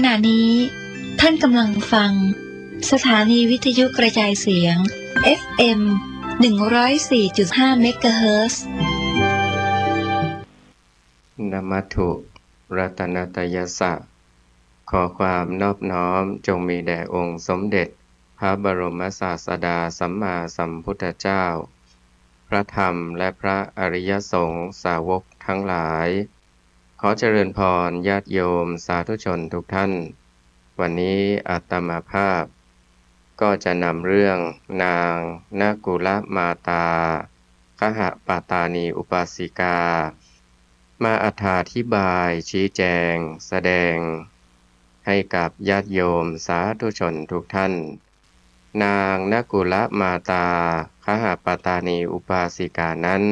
ณะนี้ท่านกำลังฟังสถานีวิทยุกระจายเสียง FM 104.5 เมกะเฮิรตซ์นะมัตถุรัตนตยัสสะขอความนอบน้อมจงมีแด่องค์สมเด็จพระบรมศาสดาสัมมาสัมพุทธเจ้าพระธรรมและพระอริยสงฆ์สาวกทั้งหลายขอเจริญพรญาติโยมสาธุชนทุกท่านวันนี้อาตมาภาพก็จะนำเรื่องนางนากุลมาตาคหปตานีอุปาสิกามาอธิบายชี้แจงแสดงให้กับญาติโยมสาธุชนทุกท่านนางนากุลมาตาคหปตานีอุปาสิกานั้น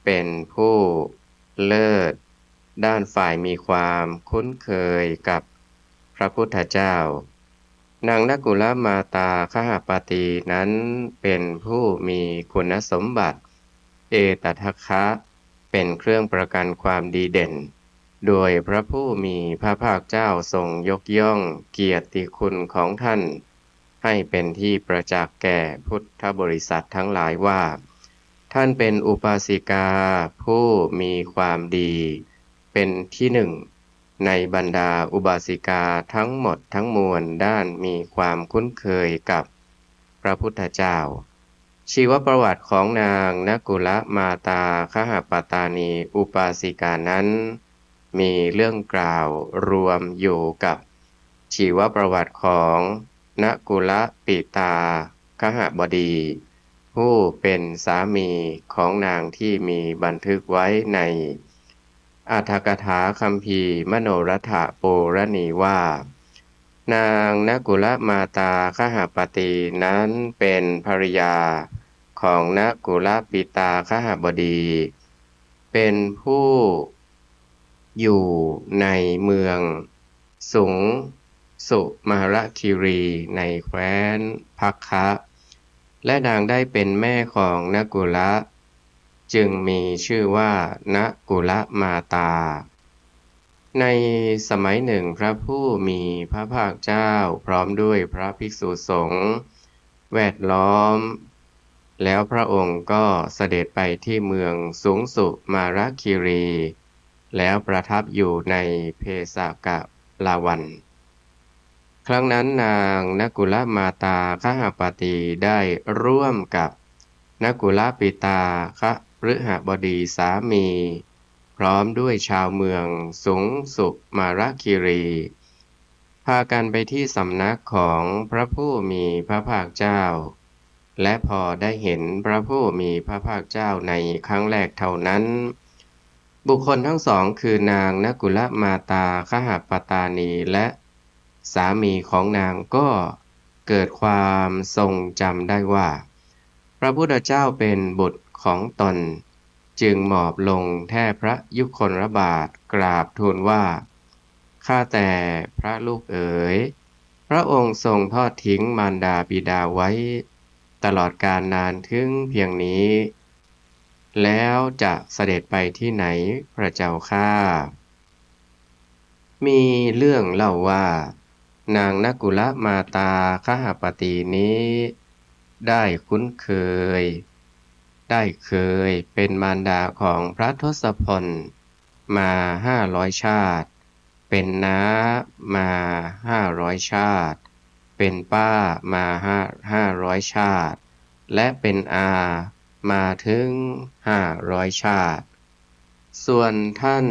เป็นผู้เลิศด้านฝ่ายมีความคุ้นเคยกับพระพุทธเจ้านางนากุลมาตาคหปตีนั้นเป็นผู้มีคุณสมบัติเอตทัคคะเป็นเครื่องประกันความดีเด่นโดยพระผู้มีพระภาคเจ้าทรงยกย่องเกียรติคุณของท่านให้เป็นที่ประจักษ์แก่พุทธบริษัททั้งหลายว่าท่านเป็นอุปาสิกาผู้มีความดีเป็นที่หนึ่งในบรรดาอุบาสิกาทั้งหมดทั้งมวลด้านมีความคุ้นเคยกับพระพุทธเจ้าชีวประวัติของนางนากุลมาตาคหปตานีอุปาสิกานั้นมีเรื่องกล่าวรวมอยู่กับชีวประวัติของนากุลปิตาคหบดีผู้เป็นสามีของนางที่มีบันทึกไว้ในอรรถกถาคัมภีร์มโนรัฐปุรณีว่านางนากุลมาตาคหปตีนั้นเป็นภริยาของนากุลปิตาคหบดีเป็นผู้อยู่ในเมืองสุงสุมหรคีรีในแคว้นภัคคะและนางได้เป็นแม่ของนากุลจึงมีชื่อว่านากุลมาตาในสมัยหนึ่งพระผู้มีพระภาคเจ้าพร้อมด้วยพระภิกษุสงฆ์แวดล้อมแล้วพระองค์ก็เสด็จไปที่เมืองสุงสุมาราคีรีแล้วประทับอยู่ในเพสกลาวันครั้งนั้นนางนากุลมาตาคหปตีได้ร่วมกับนากุลปิตาคฤหบดีสามีพร้อมด้วยชาวเมืองสุงสุมาราคีรีพากันไปที่สำนักของพระผู้มีพระภาคเจ้าและพอได้เห็นพระผู้มีพระภาคเจ้าในครั้งแรกเท่านั้นบุคคลทั้งสองคือนางนากุลมาตาคหปตานีและสามีของนางก็เกิดความทรงจำได้ว่าพระพุทธเจ้าเป็นบุตรของตนจึงหมอบลงแทบพระยุคลบาทกราบทูลว่าข้าแต่พระลูกเอ๋ยพระองค์ทรงทอดทิ้งมารดาบิดาไว้ตลอดกาลนานถึงเพียงนี้แล้วจะเสด็จไปที่ไหนพระเจ้าข้ามีเรื่องเล่าว่านางนากุลมาตาคหปตีนี้ได้คุ้นเคยเป็นมารดาของพระทศพลมา500 ชาติเป็นน้ามา500 ชาติเป็นป้ามา500 ชาติและเป็นอามาถึง500 ชาติส่วนท่าน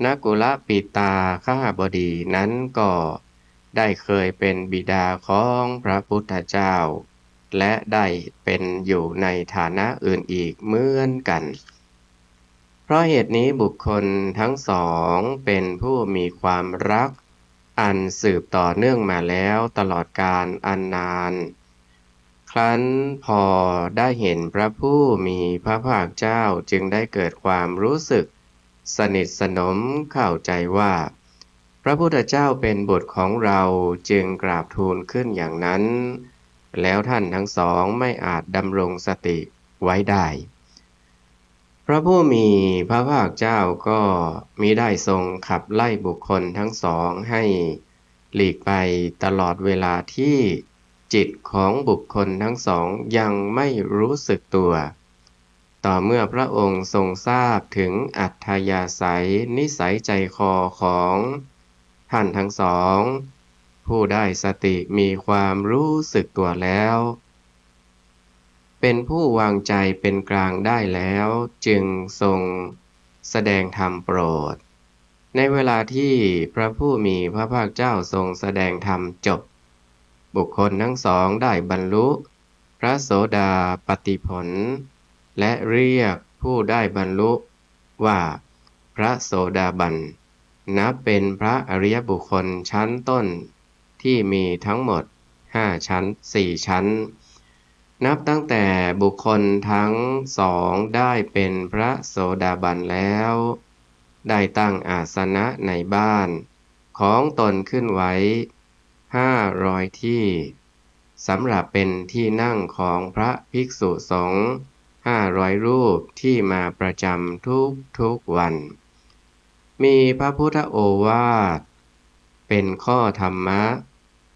นากุลปิตาคหบดีนั้นก็ได้เคยเป็นบิดาของพระพุทธเจ้าและได้เป็นอยู่ในฐานะอื่นอีกเหมือนกันเพราะเหตุนี้บุคคลทั้งสองเป็นผู้มีความรักอันสืบต่อเนื่องมาแล้วตลอดกาลอันนานครั้นพอได้เห็นพระผู้มีพระภาคเจ้าจึงได้เกิดความรู้สึกสนิทสนมเข้าใจว่าพระพุทธเจ้าเป็นบุตรของเราจึงกราบทูลขึ้นอย่างนั้นแล้วท่านทั้งสองไม่อาจดำรงสติไว้ได้ พระผู้มีพระภาคเจ้าก็มิได้ทรงขับไล่บุคคลทั้งสองให้หลีกไปตลอดเวลาที่จิตของบุคคลทั้งสองยังไม่รู้สึกตัวต่อเมื่อพระองค์ทรงทราบถึงอัธยาศัยนิสัยใจคอของท่านทั้งสองผู้ได้สติมีความรู้สึกตัวแล้วเป็นผู้วางใจเป็นกลางได้แล้วจึงทรงแสดงธรรมโปรดในเวลาที่พระผู้มีพระภาคเจ้าทรงแสดงธรรมจบบุคคลทั้งสองได้บรรลุพระโสดาปัตติผลและเรียกผู้ได้บรรลุว่าพระโสดาบันนับเป็นพระอริยบุคคลชั้นต้นที่มีทั้งหมด5 ชั้น4 ชั้นนับตั้งแต่บุคคลทั้งสองได้เป็นพระโสดาบันแล้วได้ตั้งอาสนะในบ้านของตนขึ้นไว้500 ที่สำหรับเป็นที่นั่งของพระภิกษุสงฆ์500 รูปที่มาประจำทุกวันมีพระพุทธโอวาทเป็นข้อธรรมะ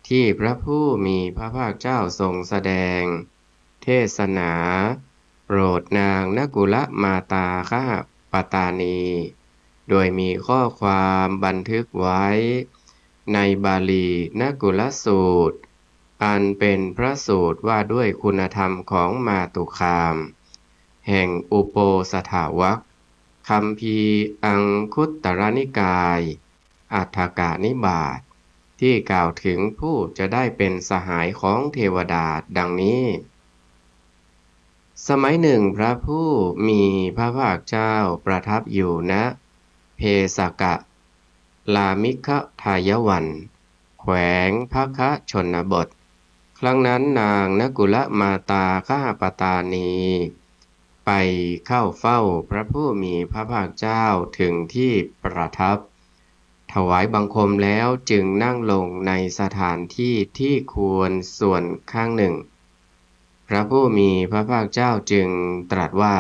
ที่พระผู้มีพระภาคเจ้าทรงแสดงเทศนาโปรดนางนกุลมาตาคหปตานีโดยมีข้อความบันทึกไว้ในบาลีนกุลสูตรอันเป็นพระสูตรว่าด้วยคุณธรรมของมาตุคามแห่งอุโปสถวรรคคัมภีร์อังคุตตรนิกายอัฏฐกนิบาตที่กล่าวถึงผู้จะได้เป็นสหายของเทวดาดังนี้สมัยหนึ่งพระผู้มีพระภาคเจ้าประทับอยู่ณเพสกะลามิคทายวันแขวงภคชนบทครั้งนั้นนางนกุลมาตาคหปตานีไปเข้าเฝ้าพระผู้มีพระภาคเจ้าถึงที่ประทับถวายบังคมแล้วจึงนั่งลงในสถานที่ที่ควรส่วนข้างหนึ่งพระผู้มีพระภาคเจ้าจึงตรัสว่า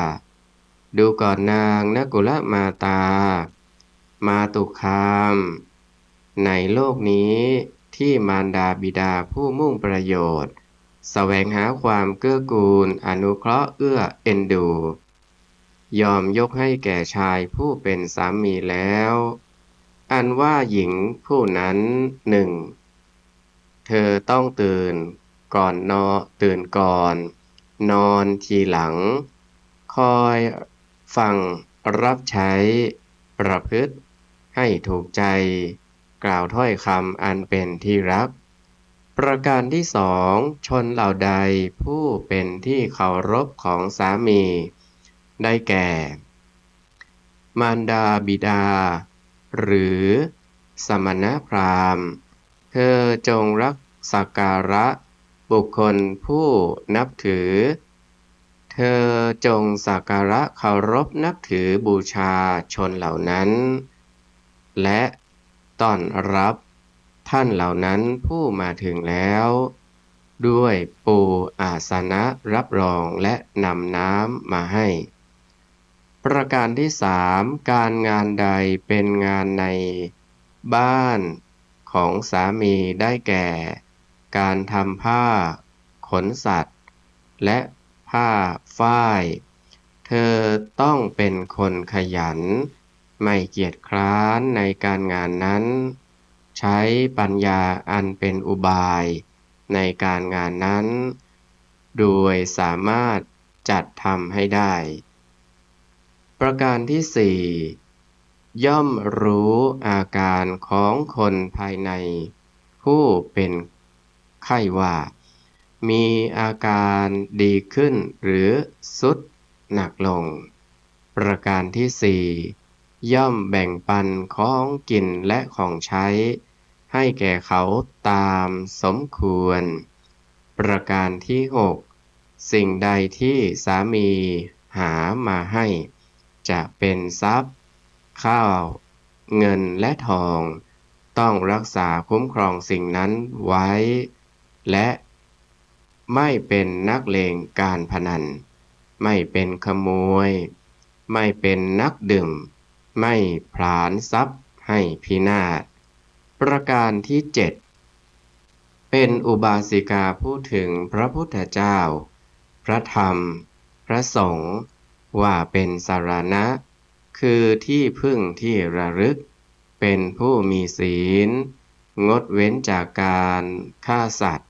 ดูก่อนนางนกุลมาตามาตุคามในโลกนี้ที่มารดาบิดาผู้มุ่งประโยชน์แสวงหาความเกื้อกูลอนุเคราะห์เอื้อเอ็นดูยอมยกให้แก่ชายผู้เป็นสามีแล้วอันว่าหญิงผู้นั้นหนึ่งเธอต้องตื่นก่อนนอนทีหลังคอยฟังรับใช้ประพฤติให้ถูกใจกล่าวถ้อยคำอันเป็นที่รักประการที่สองชนเหล่าใดผู้เป็นที่เคารพของสามีได้แก่มารดาบิดาหรือสมณพราหมณ์เธอจงรักสักการะบุคคลผู้นับถือเธอจงสักการะเคารพนับถือบูชาชนเหล่านั้นและต้อนรับท่านเหล่านั้นผู้มาถึงแล้วด้วยปูอาสนะรับรองและนำน้ำมาให้ประการที่สามการงานใดเป็นงานในบ้านของสามีได้แก่การทำผ้าขนสัตว์และผ้าฝ้ายเธอต้องเป็นคนขยันไม่เกียจคร้านในการงานนั้นใช้ปัญญาอันเป็นอุบายในการงานนั้นโดยสามารถจัดทำให้ได้ประการที่สี่ย่อมรู้อาการของคนภายในผู้เป็นไข้ว่ามีอาการดีขึ้นหรือทรุดหนักลงประการที่สี่ย่อมแบ่งปันของกินและของใช้ให้แก่เขาตามสมควรประการที่หกสิ่งใดที่สามีหามาให้จะเป็นทรัพย์ข้าวเงินและทองต้องรักษาคุ้มครองสิ่งนั้นไว้และไม่เป็นนักเลงการพนันไม่เป็นขโมย ไม่เป็นนักดื่มไม่ผลาญทรัพย์ให้พินาศประการที่7เป็นอุบาสิกาพูดถึงพระพุทธเจ้าพระธรรมพระสงฆ์ว่าเป็นสรณะคือที่พึ่งที่ระลึกเป็นผู้มีศีลงดเว้นจากการฆ่าสัตว์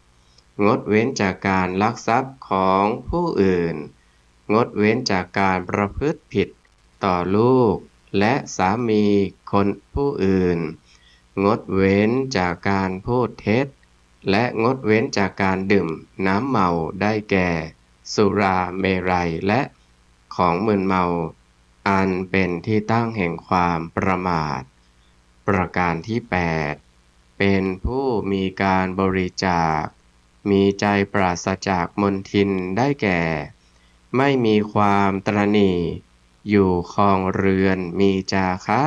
งดเว้นจากการลักทรัพย์ของผู้อื่นงดเว้นจากการประพฤติผิดต่อลูกและสามีคนผู้อื่นงดเว้นจากการพูดเท็จและงดเว้นจากการดื่มน้ำเมาได้แก่สุราเมรัยและของมึนเมาอันเป็นที่ตั้งแห่งความประมาทประการที่8เป็นผู้มีการบริจาคมีใจปราศจากมลทินได้แก่ไม่มีความตระหนี่อยู่ครองเรือนมีจาคะ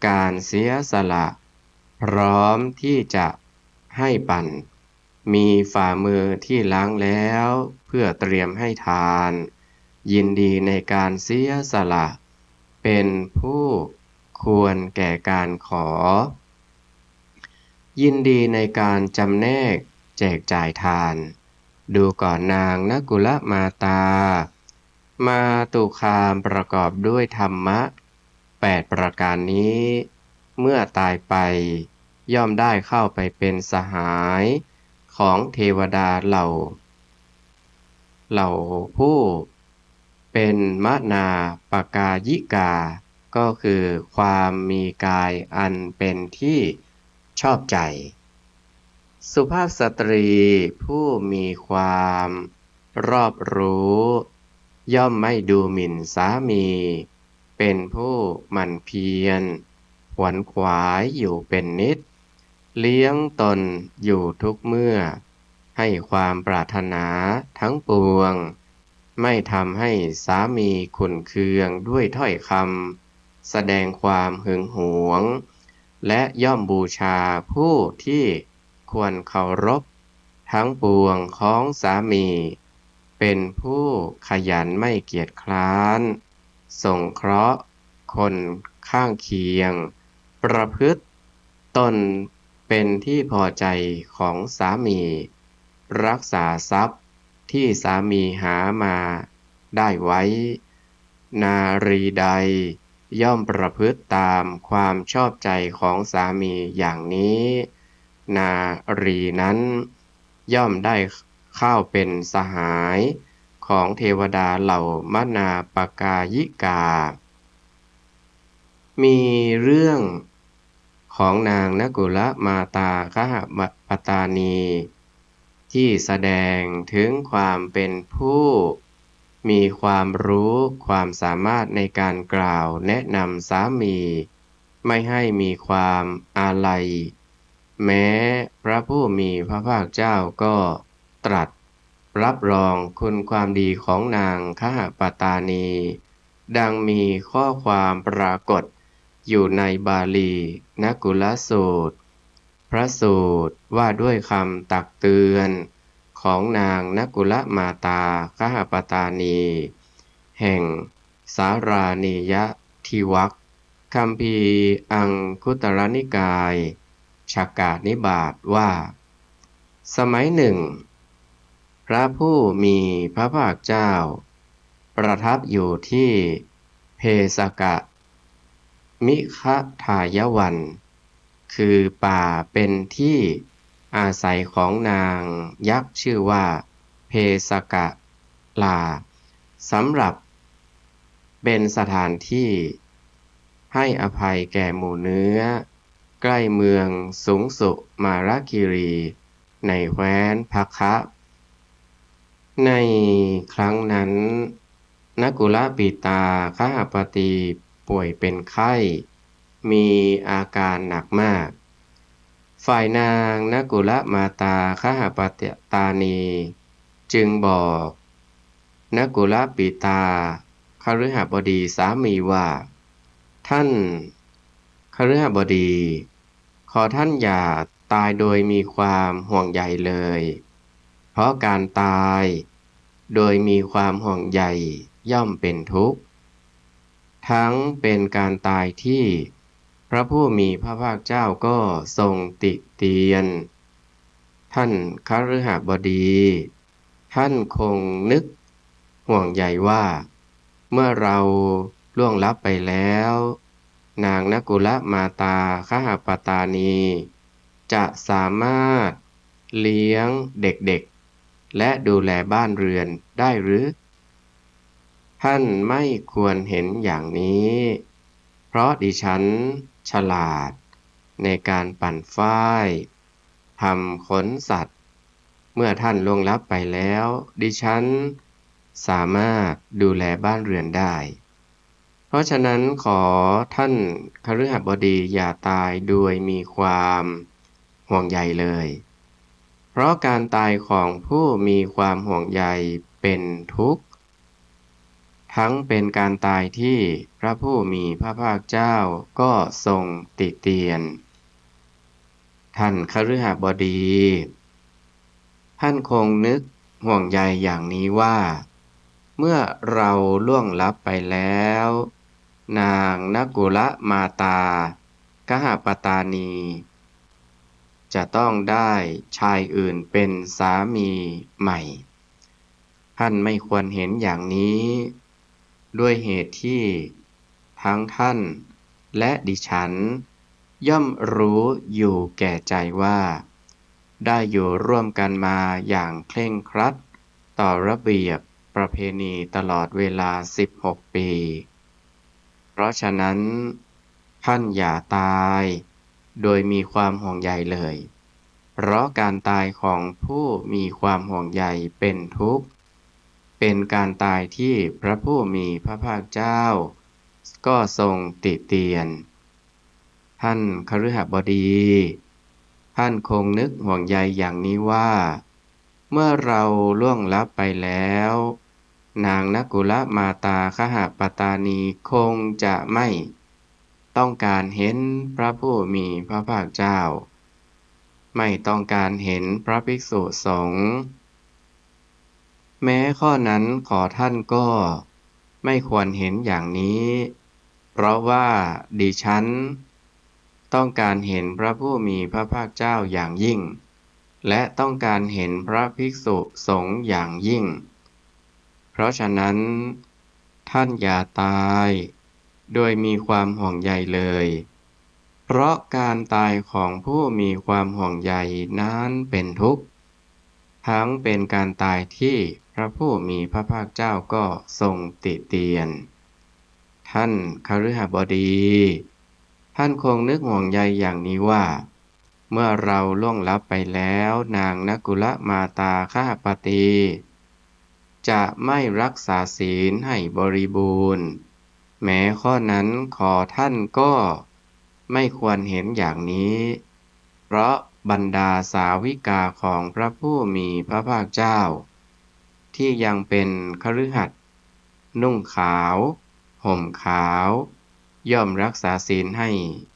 การเสียสละพร้อมที่จะให้ปันมีฝ่ามือที่ล้างแล้วเพื่อเตรียมให้ทานยินดีในการเสียสละเป็นผู้ควรแก่การขอยินดีในการจำแนกแจกจ่ายทานดูก่อนนางนกุลมาตามาตุคามประกอบด้วยธรรมะ8ประการนี้เมื่อตายไปย่อมได้เข้าไปเป็นสหายของเทวดาเหล่าผู้เป็นมนาปกายิกาก็คือความมีกายอันเป็นที่ชอบใจสุภาพสตรีผู้มีความรอบรู้ย่อมไม่ดูหมิ่นสามีเป็นผู้หมั่นเพียรขวนขวายอยู่เป็นนิจเลี้ยงตนอยู่ทุกเมื่อให้ความปรารถนาทั้งปวงไม่ทำให้สามีขุ่นเคืองด้วยถ้อยคำแสดงความหึงหวงและย่อมบูชาผู้ที่ควรเคารพทั้งปวงของสามีเป็นผู้ขยันไม่เกียจคร้านสงเคราะห์คนข้างเคียงประพฤติตนเป็นที่พอใจของสามีรักษาทรัพย์ที่สามีหามาได้ไว้นารีใดย่อมประพฤติตามความชอบใจของสามีอย่างนี้นารีนั้นย่อมได้เข้าเป็นสหายของเทวดาเหล่ามนาปกายิกามีเรื่องของนางนกุลมาตาคหปตานีที่แสดงถึงความเป็นผู้มีความรู้ความสามารถในการกล่าวแนะนำสามีไม่ให้มีความอาลัยแม้พระผู้มีพระภาคเจ้าก็ตรัสรับรองคุณความดีของนางคหปตานีดังมีข้อความปรากฏอยู่ในบาลีนกุลสูตรพระสูตรว่าด้วยคำตักเตือนของนางนกุลมาตาคหปตานีแห่งสารานิยทิวรรคคัมภีร์อังคุตรนิกายฉักกานิบาตว่าสมัยหนึ่งพระผู้มีพระภาคเจ้าประทับอยู่ที่เพสกะมิคทายวันคือป่าเป็นที่อาศัยของนางยักษ์ชื่อว่าเพสกะลาสำหรับเป็นสถานที่ให้อภัยแก่หมู่เนื้อใกล้เมืองสุงสุมาราคิรีในแคว้นภัคคะในครั้งนั้นนกุลปิตาคหปตีป่วยเป็นไข้มีอาการหนักมากฝ่ายนางนกุลมาตาคหปตานีจึงบอกนกุลปิตาคฤหบดีสามีว่าท่านคฤหบดีขอท่านอย่าตายโดยมีความห่วงใยเลยเพราะการตายโดยมีความห่วงใยย่อมเป็นทุกข์ ทั้งเป็นการตายที่พระผู้มีพระภาคเจ้าก็ทรงติเตียนท่านคฤหบดีท่านคงนึกห่วงใยว่าเมื่อเราล่วงลับไปแล้วนางนกุลมาตาคหปตานีจะสามารถเลี้ยงเด็กๆและดูแลบ้านเรือนได้หรือท่านไม่ควรเห็นอย่างนี้เพราะดิฉันฉลาดในการปั่นฝ้ายทำขนสัตว์เมื่อท่านล่วงลับไปแล้วดิฉันสามารถดูแลบ้านเรือนได้เพราะฉะนั้นขอท่านคฤหบดีอย่าตายโดยมีความห่วงใยเลยเพราะการตายของผู้มีความห่วงใยเป็นทุกข์ทั้งเป็นการตายที่พระผู้มีพระภาคเจ้าก็ทรงติเตียนท่านคฤหบดีท่านคงนึกห่วงใยอย่างนี้ว่าเมื่อเราล่วงลับไปแล้วนางนกุลมาตากหปตานีจะต้องได้ชายอื่นเป็นสามีใหม่ท่านไม่ควรเห็นอย่างนี้ด้วยเหตุที่ทั้งท่านและดิฉันย่อมรู้อยู่แก่ใจว่าได้อยู่ร่วมกันมาอย่างเคร่งครัดต่อระเบียบประเพณีตลอดเวลา16 ปีเพราะฉะนั้นท่านอย่าตายโดยมีความห่วงใยเลยเพราะการตายของผู้มีความห่วงใยเป็นทุกข์เป็นการตายที่พระผู้มีพระภาคเจ้าก็ทรงติเตียนท่านคฤหบดีท่านคงนึกห่วงใยอย่างนี้ว่าเมื่อเราล่วงลับไปแล้วนางนกุลมาตาคหปตานีคงจะไม่ต้องการเห็นพระผู้มีพระภาคเจ้าไม่ต้องการเห็นพระภิกษุสงฆ์แม้ข้อนั้นขอท่านก็ไม่ควรเห็นอย่างนี้เพราะว่าดิฉันต้องการเห็นพระผู้มีพระภาคเจ้าอย่างยิ่งและต้องการเห็นพระภิกษุสงฆ์อย่างยิ่งเพราะฉะนั้นท่านอย่าตายโดยมีความห่วงใยเลยเพราะการตายของผู้มีความห่วงใยนั้นเป็นทุกข์ทั้งเป็นการตายที่พระผู้มีพระภาคเจ้าก็ทรงติเตียนท่านคฤหบดีท่านคงนึกห่วงใยอย่างนี้ว่าเมื่อเราล่วงลับไปแล้วนางนกุลมาตาคหปตีจะไม่รักษาศีลให้บริบูรณ์แม้ข้อนั้นขอท่านก็ไม่ควรเห็นอย่างนี้เพราะบรรดาสาวิกาของพระผู้มีพระภาคเจ้าที่ยังเป็นคฤหัสถ์นุ่งขาวห่มขาวย่อมรักษาศีลให้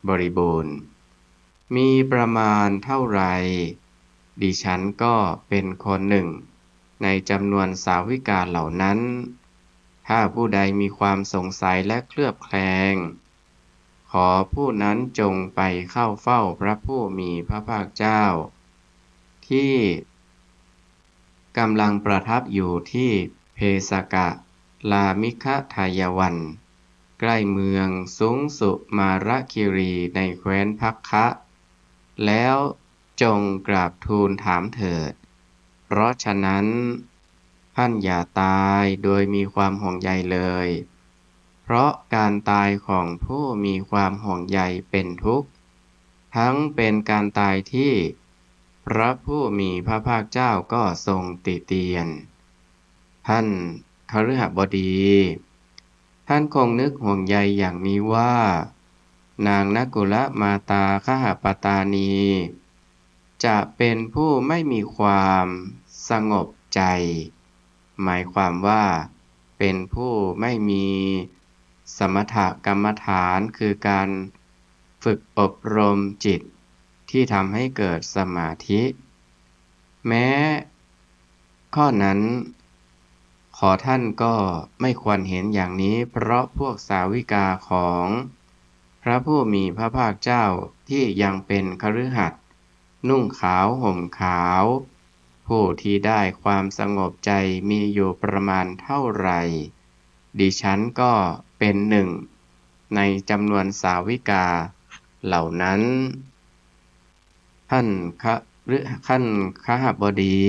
บริบูรณ์มีประมาณเท่าไรดิฉันก็เป็นคนหนึ่งในจำนวนสาวิกาเหล่านั้นถ้าผู้ใดมีความสงสัยและเคลือบแคลงขอผู้นั้นจงไปเข้าเฝ้าพระผู้มีพระภาคเจ้าที่กำลังประทับอยู่ที่เพสกะลามิคทายวันใกล้เมืองสุงสุมาระคิรีในแคว้นภักคะแล้วจงกราบทูลถามเถิดเพราะฉะนั้นท่านอย่าตายโดยมีความห่วงใยเลยเพราะการตายของผู้มีความห่วงใยเป็นทุกข์ทั้งเป็นการตายที่พระผู้มีพระภาคเจ้าก็ทรงติเตียนท่านคฤหบดีท่านคงนึกห่วงใยอย่างนี้ว่านางนกุลมาตาคหปตานีจะเป็นผู้ไม่มีความสงบใจหมายความว่าเป็นผู้ไม่มีสมถกรรมฐานคือการฝึกอบรมจิตที่ทำให้เกิดสมาธิแม้ข้อนั้นข ขอท่านก็ไม่ควรเห็นอย่างนี้เพราะพวกสาวิกาของพระผู้มีพระภาคเจ้าที่ยังเป็นคฤหัสถ์นุ่งขาวห่มขาวผู้ที่ได้ความสงบใจมีอยู่ประมาณเท่าไหร่ดิฉันก็เป็นหนึ่งในจำนวนสาวิกาเหล่านั้นท่านคหบดี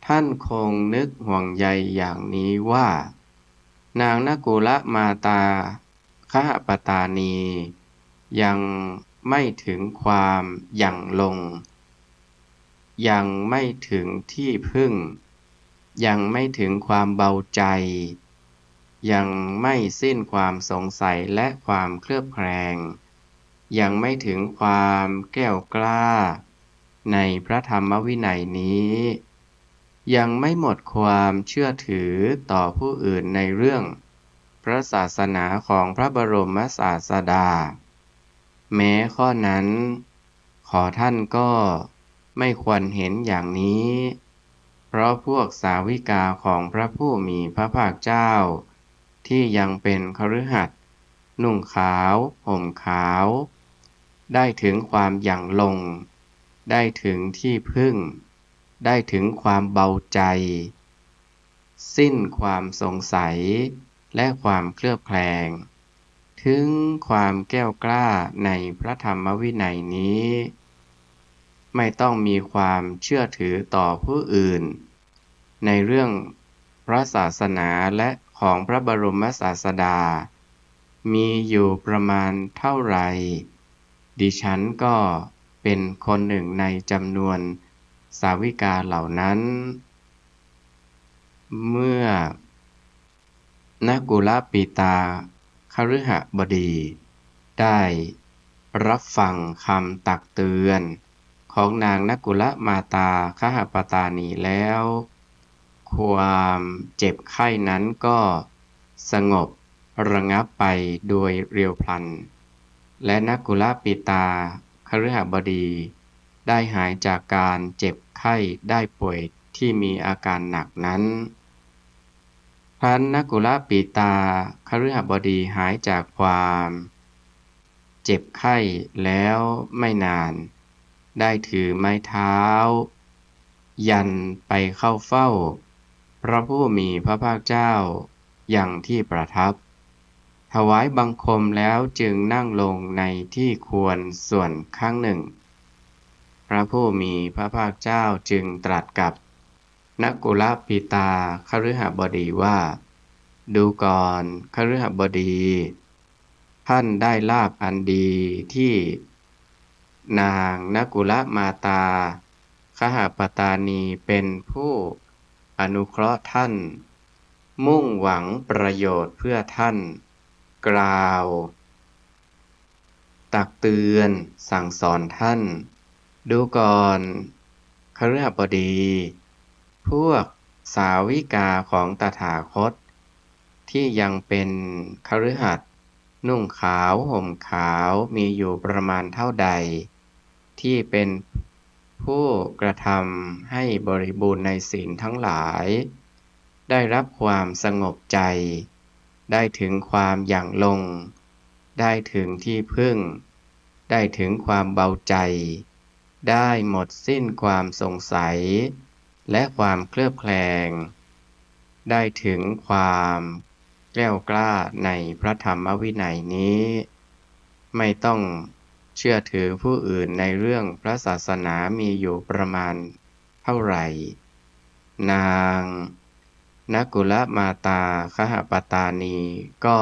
ท่านคงนึกห่วงใยอย่างนี้ว่านางนกุลมาตาคหปตานียังไม่ถึงความหยั่งลงยังไม่ถึงที่พึ่งยังไม่ถึงความเบาใจยังไม่สิ้นความสงสัยและความเคลือบแคลงยังไม่ถึงความแก้วกล้าในพระธรรมวินัยนี้ยังไม่หมดความเชื่อถือต่อผู้อื่นในเรื่องพระศาสนาของพระบรมศาสดาแม้ข้อนั้นขอท่านก็ไม่ควรเห็นอย่างนี้เพราะพวกสาวิกาของพระผู้มีพระภาคเจ้าที่ยังเป็นคฤหัสถ์นุ่งขาวห่มขาวได้ถึงความหยั่งลงได้ถึงที่พึ่งได้ถึงความเบาใจสิ้นความสงสัยและความเคลือบแคลงถึงความแก้วกล้าในพระธรรมวินัยนี้ไม่ต้องมีความเชื่อถือต่อผู้อื่นในเรื่องพระศาสนาและของพระบรมศาสดามีอยู่ประมาณเท่าไหร่ดิฉันก็เป็นคนหนึ่งในจำนวนสาวิกาเหล่านั้นเมื่อนกุลปิตาคฤหบดีได้รับฟังคำตักเตือนของนางนกุลมาตาคหปตานีแล้วความเจ็บไข้นั้นก็สงบระงับไปโดยเร็วพลันและนกุลปิตาคฤหบดีได้หายจากการเจ็บไข้ได้ป่วยที่มีอาการหนักนั้นครั้นนกุลปิตาคฤหบดีหายจากความเจ็บไข้แล้วไม่นานได้ถือไม้เท้ายันไปเข้าเฝ้าพระผู้มีพระภาคเจ้าอย่างที่ประทับถวายบังคมแล้วจึงนั่งลงในที่ควรส่วนข้างหนึ่งพระผู้มีพระภาคเจ้าจึงตรัสกับนกุลปิตาคฤหบดีว่าดูก่อนคฤหบดีท่านได้ลาภอันดีที่นางนกุลมาตาคหปตานีเป็นผู้อนุเคราะห์ท่านมุ่งหวังประโยชน์เพื่อท่านกล่าวตักเตือนสั่งสอนท่านดูก่อนคฤหบดีพวกสาวิกาของตถาคตที่ยังเป็นคฤหัสถ์นุ่งขาวห่มขาวมีอยู่ประมาณเท่าใดที่เป็นผู้กระทำให้บริบูรณ์ในศีลทั้งหลายได้รับความสงบใจได้ถึงความหยั่งลงได้ถึงที่พึ่งได้ถึงความเบาใจได้หมดสิ้นความสงสัยและความเคลือบแคลงได้ถึงความแกล้วกล้าในพระธรรมวินัยนี้ไม่ต้องเชื่อถือผู้อื่นในเรื่องพระศาสนามีอยู่ประมาณเท่าไหร่นางนกุลมาตาคหปตานีก็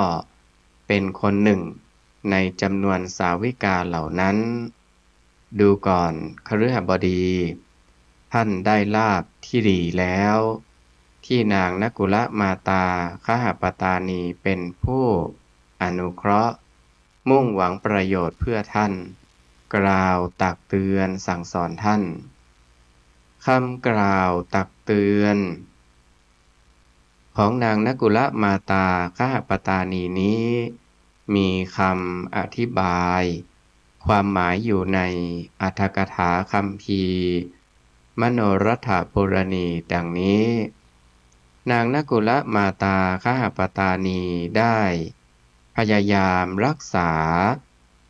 เป็นคนหนึ่งในจำนวนสาวิกาเหล่านั้นดูก่อนคฤหบดีท่านได้ลาภที่ดีแล้วที่นางนกุลมาตาคหปตานีเป็นผู้อนุเคราะห์มุ่งหวังประโยชน์เพื่อท่านกล่าวตักเตือนสั่งสอนท่านคำกล่าวตักเตือนของนางนกุลมาตาคหปตานีนี้มีคำอธิบายความหมายอยู่ในอรรถกถาคัมภีร์มโนรัฐปุรณีดังนี้ นางนกุลมาตาคหปตานีได้พยายามรักษา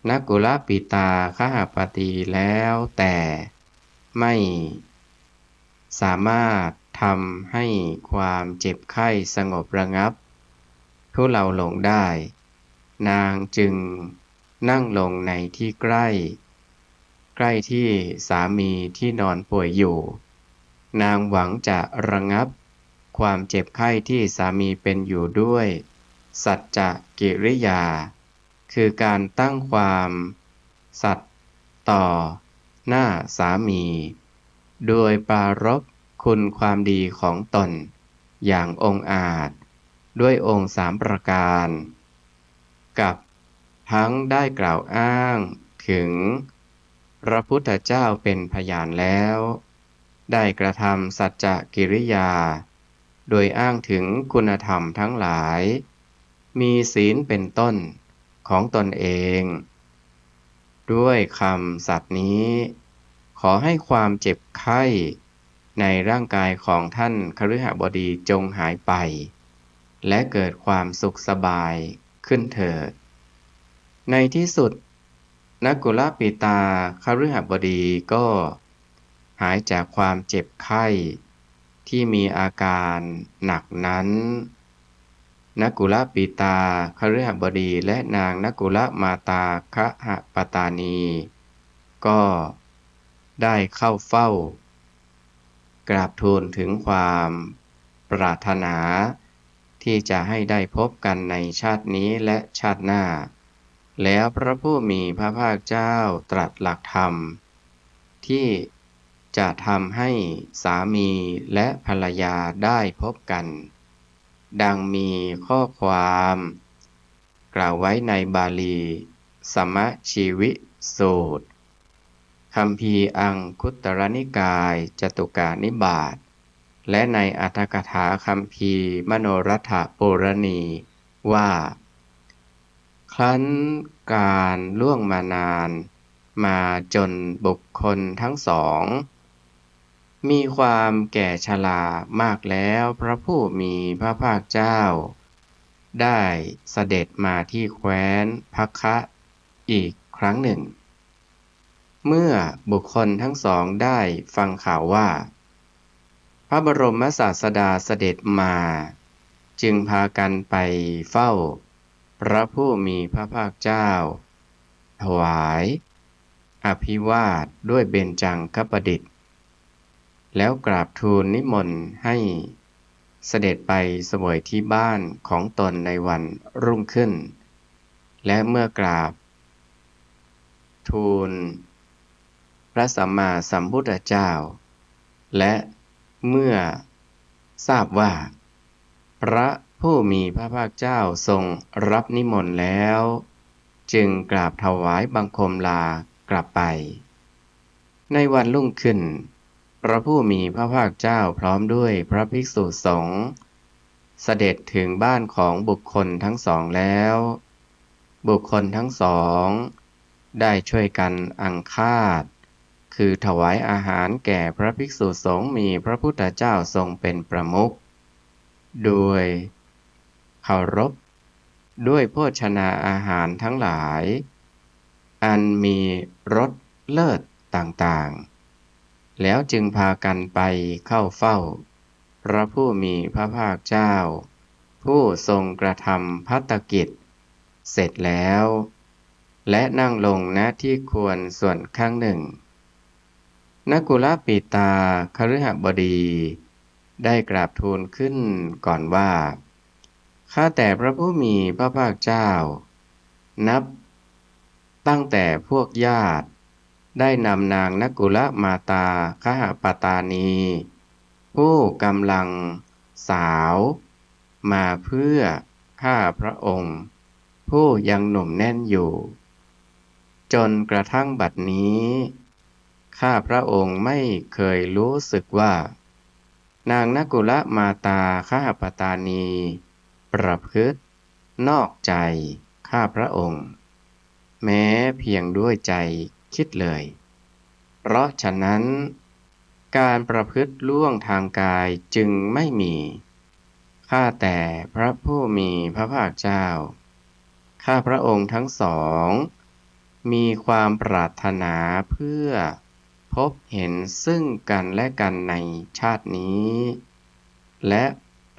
นกุลปิตาคหปตีแล้วแต่ไม่สามารถทำให้ความเจ็บไข้สงบระงับทุเลาลงได้นางจึงนั่งลงในที่ใกล้ที่สามีที่นอนป่วยอยู่นางหวังจะระงับความเจ็บไข้ที่สามีเป็นอยู่ด้วยสัจจกิริยาคือการตั้งความสัตย์ต่อหน้าสามีโดยปรารภคุณความดีของตนอย่างองอาจด้วยองค์3ประการกับทั้งได้กล่าวอ้างถึงพระพุทธเจ้าเป็นพยานแล้วได้กระทำสัจจกิริยาโดยอ้างถึงคุณธรรมทั้งหลายมีศีลเป็นต้นของตนเองด้วยคำสัตย์นี้ขอให้ความเจ็บไข้ในร่างกายของท่านคฤหบดีจงหายไปและเกิดความสุขสบายขึ้นเถิดในที่สุดนกุลปิตาคฤหบดีก็หายจากความเจ็บไข้ที่มีอาการหนักนั้นนกุลปิตาคฤหบดีและนางนกุลมาตาคหปตานีก็ได้เข้าเฝ้ากราบทูลถึงความปรารถนาที่จะให้ได้พบกันในชาตินี้และชาติหน้าแล้วพระผู้มีพระภาคเจ้าตรัสหลักธรรมที่จะทำให้สามีและภรรยาได้พบกันดังมีข้อความกล่าวไว้ในบาลีสมชีวิสูตรคัมภีร์อังคุตรนิกายจตุกานิบาตและในอรรถกถาคัมภีร์มโนรัฐปุรณีว่าครั้นการล่วงมานานมาจนบุคคลทั้งสองมีความแก่ชรามากแล้วพระผู้มีพระภาคเจ้าได้เสด็จมาที่แคว้นภัคคะอีกครั้งหนึ่งเมื่อบุคคลทั้งสองได้ฟังข่าวว่าพระบรมศาสดาเสด็จมาจึงพากันไปเฝ้าพระผู้มีพระภาคเจ้าถวายอภิวาทด้วยเบญจางคประดิษฐ์แล้วกราบทูลนิมนต์ให้เสด็จไปเสวยที่บ้านของตนในวันรุ่งขึ้นและเมื่อกราบทูลพระสัมมาสัมพุทธเจ้าและเมื่อทราบว่าพระผู้มีพระภาคเจ้าทรงรับนิมนต์แล้วจึงกราบถวายบังคมลากลับไปในวันรุ่งขึ้นพระผู้มีพระภาคเจ้าพร้อมด้วยพระภิกษุสงฆ์เสด็จถึงบ้านของบุคคลทั้งสองแล้วบุคคลทั้งสองได้ช่วยกันอังคาดคือถวายอาหารแก่พระภิกษุสงฆ์มีพระพุทธเจ้าทรงเป็นประมุขโดยเคารพด้วยโภชนาอาหารทั้งหลายอันมีรสเลิศต่างๆแล้วจึงพากันไปเข้าเฝ้าพระผู้มีพระภาคเจ้าผู้ทรงกระทำภัตกิจเสร็จแล้วและนั่งลงณที่ควรส่วนข้างหนึ่งนกุลปิตาคฤหบดีได้กราบทูลขึ้นก่อนว่าข้าแต่พระผู้มีพระภาคเจ้านับตั้งแต่พวกญาติได้นำนางนกุลมาตาคหปตานีผู้กำลังสาวมาเพื่อฆ่าพระองค์ผู้ยังหนุ่มแน่นอยู่จนกระทั่งบัดนี้ข้าพระองค์ไม่เคยรู้สึกว่านางนกุลมาตาคหปตานีประพฤตินอกใจข้าพระองค์แม้เพียงด้วยใจคิดเลยเพราะฉะนั้นการประพฤติล่วงทางกายจึงไม่มี ข้าแต่พระผู้มีพระภาคเจ้าข้าพระองค์ทั้งสองมีความปรารถนาเพื่อพบเห็นซึ่งกันและกันในชาตินี้และ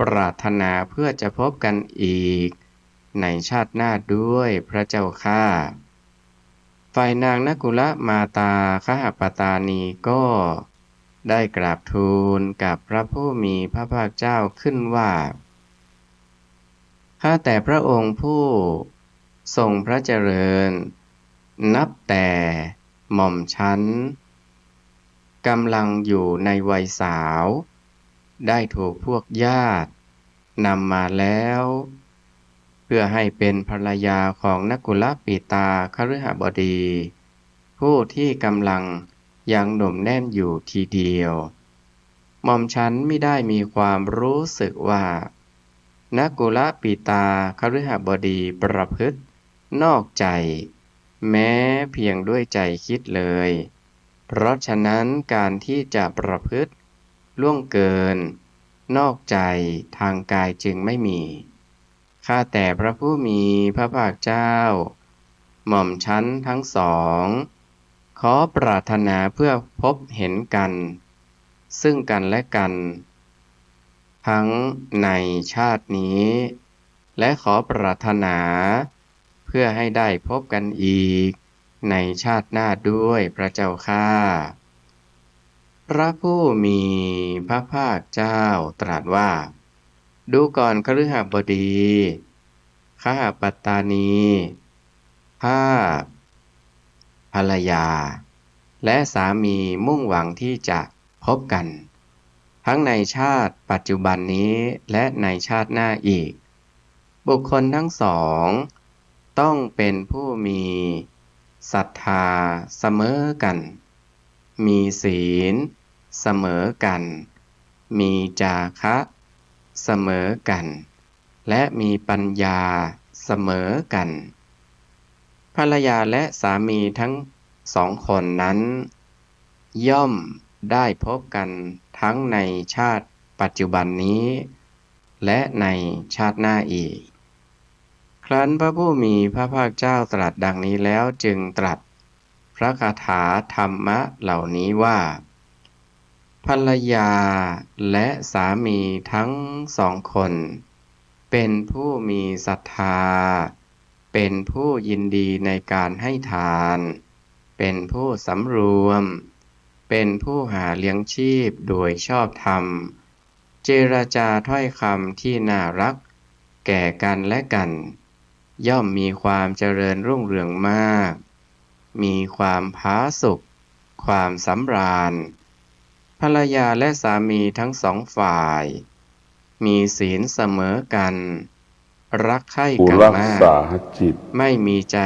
ปรารถนาเพื่อจะพบกันอีกในชาติหน้าด้วยพระเจ้าข้าฝ่ายนางนกุลมาตาคหปตานีก็ได้กราบทูลกับพระผู้มีพระภาคเจ้าขึ้นว่าข้าแต่พระองค์ผู้ทรงพระเจริญนับแต่หม่อมฉันกำลังอยู่ในวัยสาวได้ถูกพวกญาตินำมาแล้วเพื่อให้เป็นภรรยาของนกุลปิตาคฤหบดีผู้ที่กำลังยังหนุ่มแน่นอยู่ทีเดียวหม่อมฉันไม่ได้มีความรู้สึกว่านกุลปิตาคฤหบดีประพฤตินอกใจแม้เพียงด้วยใจคิดเลยเพราะฉะนั้นการที่จะประพฤติล่วงเกินนอกใจทางกายจึงไม่มีข้าแต่พระผู้มีพระภาคเจ้าหม่อมฉันทั้งสองขอปรารถนาเพื่อพบเห็นกันซึ่งกันและกันทั้งในชาตินี้และขอปรารถนาเพื่อให้ได้พบกันอีกในชาติหน้าด้วยพระเจ้าข้าพระผู้มีพระภาคเจ้าตรัสว่าดูก่อนคฤหบดีคหปตานีข้าภรรยาและสามีมุ่งหวังที่จะพบกันทั้งในชาติปัจจุบันนี้และในชาติหน้าอีกบุคคลทั้งสองต้องเป็นผู้มีศรัทธาเสมอกันมีศีลเสมอกันมีจาคะเสมอกันและมีปัญญาเสมอกันภรรยาและสามีทั้งสองคนนั้นย่อมได้พบกันทั้งในชาติปัจจุบันนี้และในชาติหน้าอีกครั้นพระผู้มีพระภาคเจ้าตรัสดังนี้แล้วจึงตรัสพระคาถาธรรมะเหล่านี้ว่าภรรยาและสามีทั้งสองคนเป็นผู้มีศรัทธาเป็นผู้ยินดีในการให้ทานเป็นผู้สำรวมเป็นผู้หาเลี้ยงชีพโดยชอบธรรมเจรจาถ้อยคำที่น่ารักแก่กันและกันย่อมมีความเจริญรุ่งเรืองมากมีความผาสุกความสำราญภรรยาและสามีทั้งสองฝ่ายมีศีลเสมอกันรักใคร่กันมากไม่มีใจ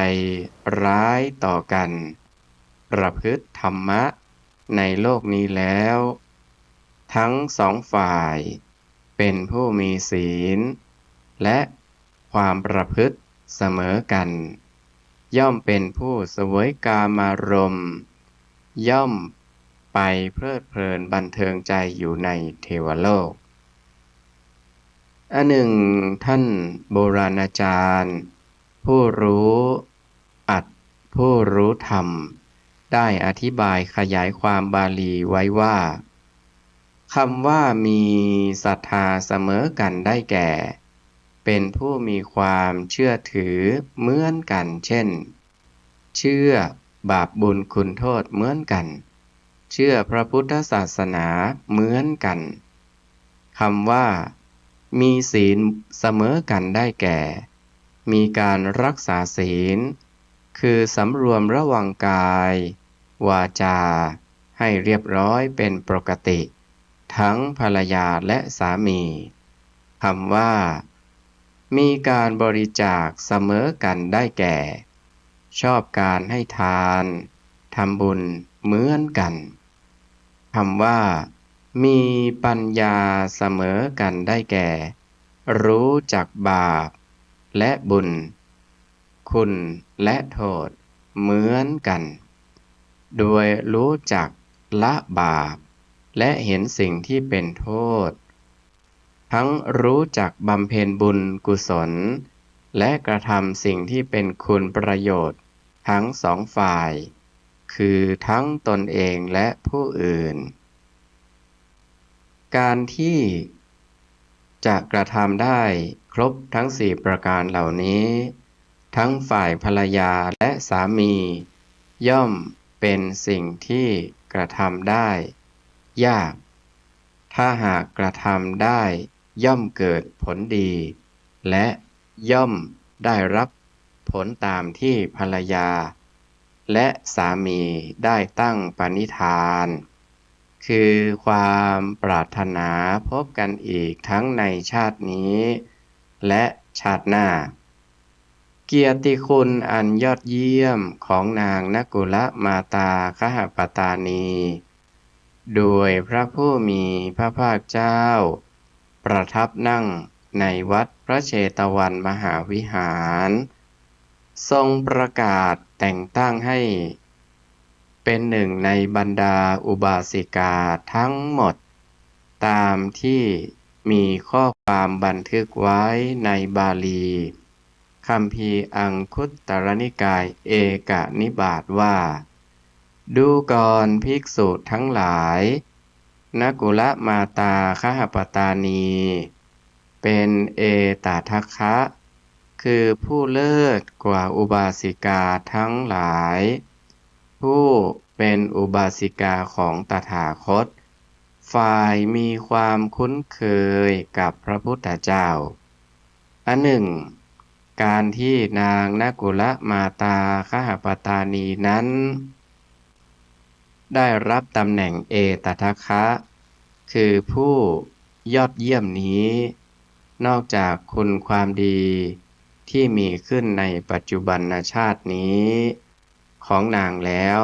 ร้ายต่อกันประพฤติธรรมะในโลกนี้แล้วทั้งสองฝ่ายเป็นผู้มีศีลและความประพฤติเสมอกันย่อมเป็นผู้เสวยกามารมณ์ย่อมไปเพลิดเพลินบันเทิงใจอยู่ในเทวโลกอันหนึ่งท่านโบราณอาจารย์ผู้รู้อัตถ์ผู้รู้ธรรมได้อธิบายขยายความบาลีไว้ว่าคำว่ามีศรัทธาเสมอกันได้แก่เป็นผู้มีความเชื่อถือเหมือนกันเช่นเชื่อบาปบุญคุณโทษเหมือนกันเชื่อพระพุทธศาสนาเหมือนกันคำว่ามีศีลเสมอกันได้แก่มีการรักษาศีลคือสำรวมระวังกายวาจาให้เรียบร้อยเป็นปกติทั้งภรรยาและสามีคำว่ามีการบริจาคเสมอกันได้แก่ชอบการให้ทานทำบุญเหมือนกันคำว่ามีปัญญาเสมอกันได้แก่รู้จักบาปและบุญคุณและโทษเหมือนกันโดยรู้จักละบาปและเห็นสิ่งที่เป็นโทษ ทั้งรู้จักบำเพ็ญบุญกุศลและกระทำสิ่งที่เป็นคุณประโยชน์ทั้งสองฝ่ายคือทั้งตนเองและผู้อื่นการที่จะกระทำได้ครบทั้งสี่ประการเหล่านี้ทั้งฝ่ายภรรยาและสามีย่อมเป็นสิ่งที่กระทำได้ยากถ้าหากกระทำได้ย่อมเกิดผลดีและย่อมได้รับผลตามที่ภรรยาและสามีได้ตั้งปณิธานคือความปรารถนาพบกันอีกทั้งในชาตินี้และชาติหน้าเกียรติคุณอันยอดเยี่ยมของนางนกุลมาตาคหปตานีโดยพระผู้มีพระภาคเจ้าประทับนั่งในวัดพระเชตวันมหาวิหารทรงประกาศแต่งตั้งให้เป็นหนึ่งในบรรดาอุบาสิกาทั้งหมดตามที่มีข้อความบันทึกไว้ในบาลีคัมภีร์อังคุตตรนิกายเอกนิบาตว่าดูก่อนภิกษุทั้งหลายนกุลมาตาคหปตานีเป็นเอตทัคคะคือผู้เลิศกว่าอุบาสิกาทั้งหลายผู้เป็นอุบาสิกาของตถาคตฝ่ายมีความคุ้นเคยกับพระพุทธเจ้าอันหนึ่งการที่นางนกุลมาตาคหปตานีนั้นได้รับตำแหน่งเอตทัคคะคือผู้ยอดเยี่ยมนี้นอกจากคุณความดีที่มีขึ้นในปัจจุบันชาตินี้ของนางแล้ว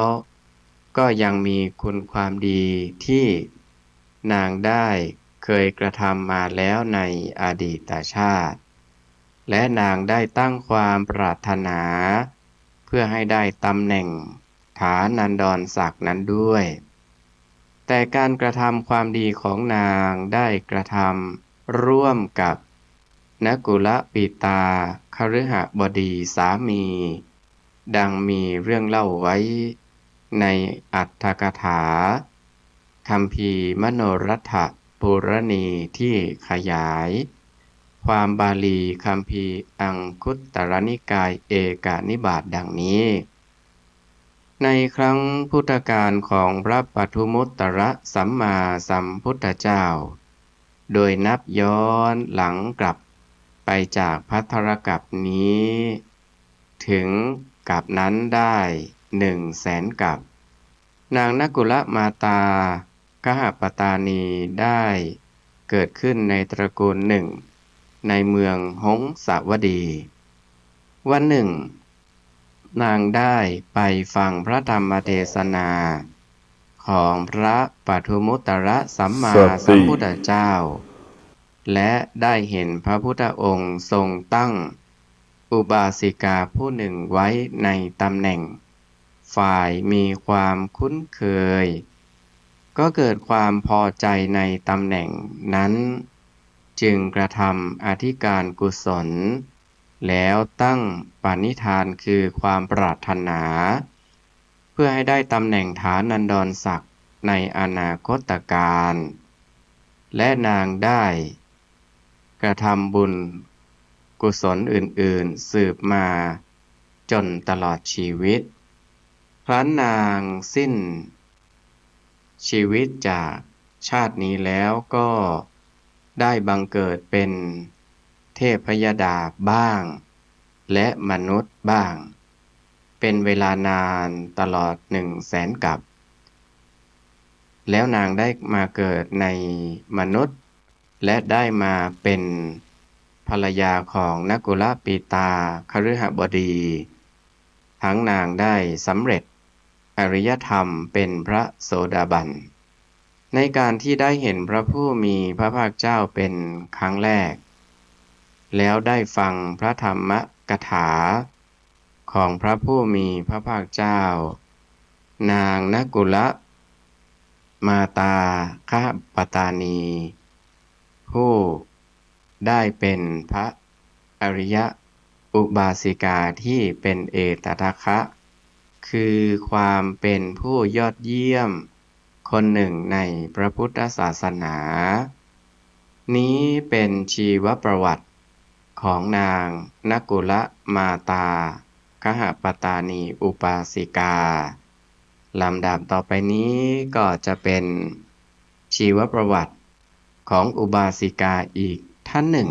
ก็ยังมีคุณความดีที่นางได้เคยกระทำมาแล้วในอดีตชาติและนางได้ตั้งความปรารถนาเพื่อให้ได้ตำแหน่งฐานันดรศักดิ์นั้นด้วยแต่การกระทำความดีของนางได้กระทำร่วมกับนกุลปิตาคฤหบดีสามีดังมีเรื่องเล่าไว้ในอัตถกถาคัมภีร์มโนรัฐปุรณีที่ขยายความบาลีคัมภีร์อังคุตตรนิกายเอกนิบาตดังนี้ในครั้งพุทธกาลของพระปทุมุตตรสัมมาสัมพุทธเจ้าโดยนับย้อนหลังกลับไปจากภัททรกัปนี้ถึงกัปนั้นได้100,000 กัปนางนกุลมาตาคหปตานีได้เกิดขึ้นในตระกูลหนึ่งในเมืองหงสาวดีวันหนึ่งนางได้ไปฟังพระธรรมเทศนาของพระปทุมุตตรสัมมาสัมพุทธเจ้าและได้เห็นพระพุทธองค์ทรงตั้งอุบาสิกาผู้หนึ่งไว้ในตำแหน่งฝ่ายมีความคุ้นเคยก็เกิดความพอใจในตำแหน่งนั้นจึงกระทำอธิการกุศลแล้วตั้งปณิธานคือความปรารถนาเพื่อให้ได้ตำแหน่งฐานันดรศักดิ์ในอนาคตการและนางได้กระทำบุญกุศลอื่นๆสืบมาจนตลอดชีวิตครั้นนางสิ้นชีวิตจากชาตินี้แล้วก็ได้บังเกิดเป็นเทพยดาบ้างและมนุษย์บ้างเป็นเวลานานตลอด100,000 กัปแล้วนางได้มาเกิดในมนุษย์และได้มาเป็นภรรยาของนกุลปิตาคฤหบดีทั้งนางได้สำเร็จอริยธรรมเป็นพระโสดาบันในการที่ได้เห็นพระผู้มีพระภาคเจ้าเป็นครั้งแรกแล้วได้ฟังพระธรรมกถาของพระผู้มีพระภาคเจ้านางนกุลมาตาคหปตานีผู้ ได้เป็นพระอริยอุบาสิกาที่เป็นเอตทัคคะ คือความเป็นผู้ยอดเยี่ยมคนหนึ่งในพระพุทธศาสนา นี้เป็นชีวประวัติของนางนกุลมาตา คหปตานีอุบาสิกา ลำดับต่อไปนี้ก็จะเป็นชีวประวัติของอุบาสิกาอีกท่านหนึ่ง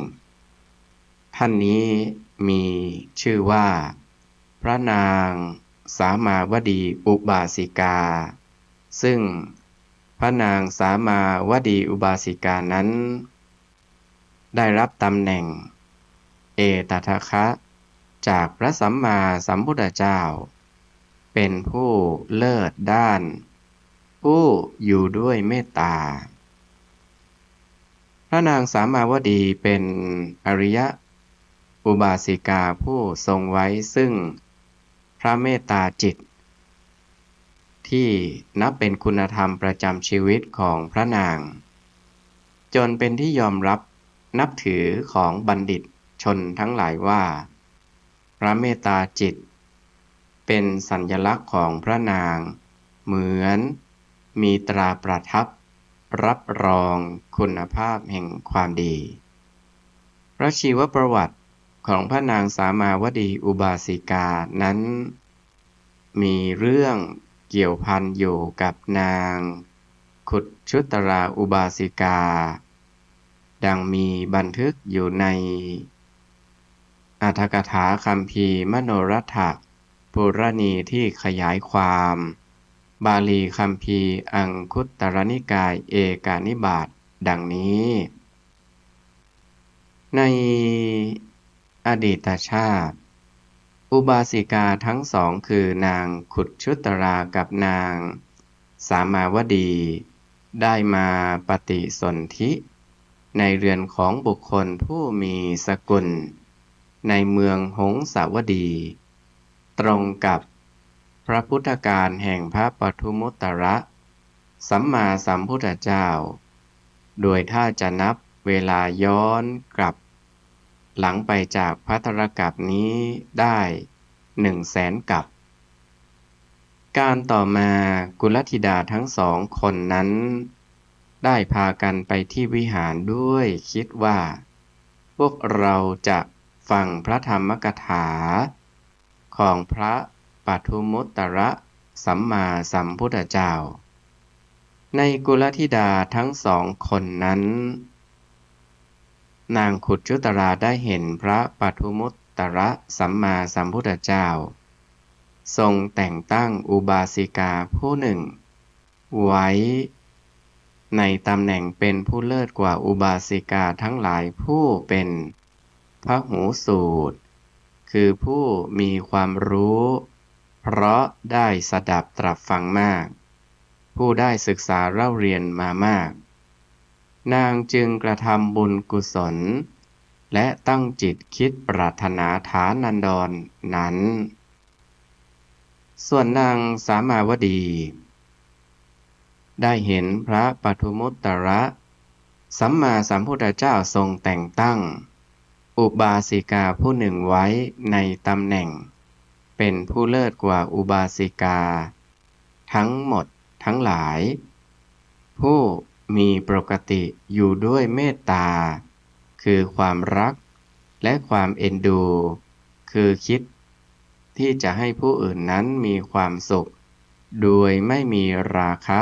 ท่านนี้มีชื่อว่าพระนางสามาวดีอุบาสิกา ซึ่งพระนางสามาวดีอุบาสิกานั้น ได้รับตำแหน่งเอตทัคคะจากพระสัมมาสัมพุทธเจ้า เป็นผู้เลิศด้าน ผู้อยู่ด้วยเมตตา พระนางสามาวดีเป็นอริยอุบาสิกาผู้ทรงไว้ซึ่งพระเมตตาจิต ที่นับเป็นคุณธรรมประจำชีวิตของพระนาง จนเป็นที่ยอมรับนับถือของบัณฑิตชนทั้งหลายว่า พระเมตตาจิตเป็นสัญลักษณ์ของพระนางเหมือนมีตราประทับรับรองคุณภาพแห่งความดีพระชีวประวัติของพระนางสามาวดีอุบาสิกานั้นมีเรื่องเกี่ยวพันอยู่กับนางขุชุตราอุบาสิกาดังมีบันทึกอยู่ในอรรถกถาคัมภีร์มโนรัฐปุรณีที่ขยายความบาลีคัมภีร์อังคุตตรนิกายเอกานิบาตดังนี้ในอดีตชาติอุบาสิกาทั้งสองคือนางขุชุตรากับนางสามาวดีได้มาปฏิสนธิในเรือนของบุคคลผู้มีสกุลในเมืองหงสาวดีตรงกับพระพุทธกาลแห่งพระปทุมุตตระสัมมาสัมพุทธเจ้าโดยถ้าจะนับเวลาย้อนกลับหลังไปจากภัทรกัปนี้ได้100,000 กัปการต่อมากุลธิดาทั้งสองคนนั้นได้พากันไปที่วิหารด้วยคิดว่าพวกเราจะฟังพระธรรมกถาของพระปทุมุตตระสัมมาสัมพุทธเจ้าในกุลธิดาทั้งสองคนนั้นนางขุชุตราได้เห็นพระปทุมุตตระสัมมาสัมพุทธเจ้าทรงแต่งตั้งอุบาสิกาผู้หนึ่งไว้ในตำแหน่งเป็นผู้เลิศกว่าอุบาสิกาทั้งหลายผู้เป็นพหูสูตรคือผู้มีความรู้เพราะได้สดับตรับฟังมากผู้ได้ศึกษาเล่าเรียนมามากนางจึงกระทำบุญกุศลและตั้งจิตคิดปรารถนาฐานันดรนั้นส่วนนางสามาวดีได้เห็นพระปทุมุตตระสัมมาสัมพุทธเจ้าทรงแต่งตั้งอุบาสิกาผู้หนึ่งไว้ในตำแหน่งเป็นผู้เลิศกว่าอุบาสิกาทั้งหมดทั้งหลายผู้มีปกติอยู่ด้วยเมตตาคือความรักและความเอ็นดูคือคิดที่จะให้ผู้อื่นนั้นมีความสุขโดยไม่มีราคะ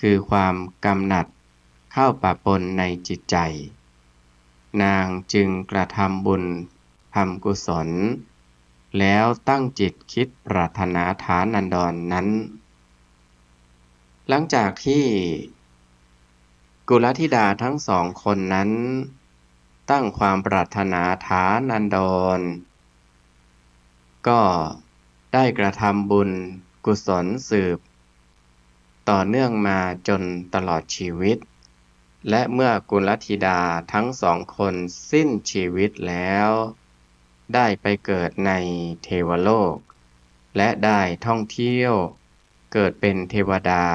คือความกำหนัดเข้าปะปนในจิตใจนางจึงกระทำบุญทำกุศลแล้วตั้งจิตคิดปรารถนาฐานันดรนั้นหลังจากที่กุลธิดาทั้งสองคนนั้นตั้งความปรารถนาฐานันดรก็ได้กระทำบุญกุศลสืบต่อเนื่องมาจนตลอดชีวิตและเมื่อกุลธิดาทั้งสองคนสิ้นชีวิตแล้วได้ไปเกิดในเทวโลกและได้ท่องเที่ยวเกิดเป็นเทวดา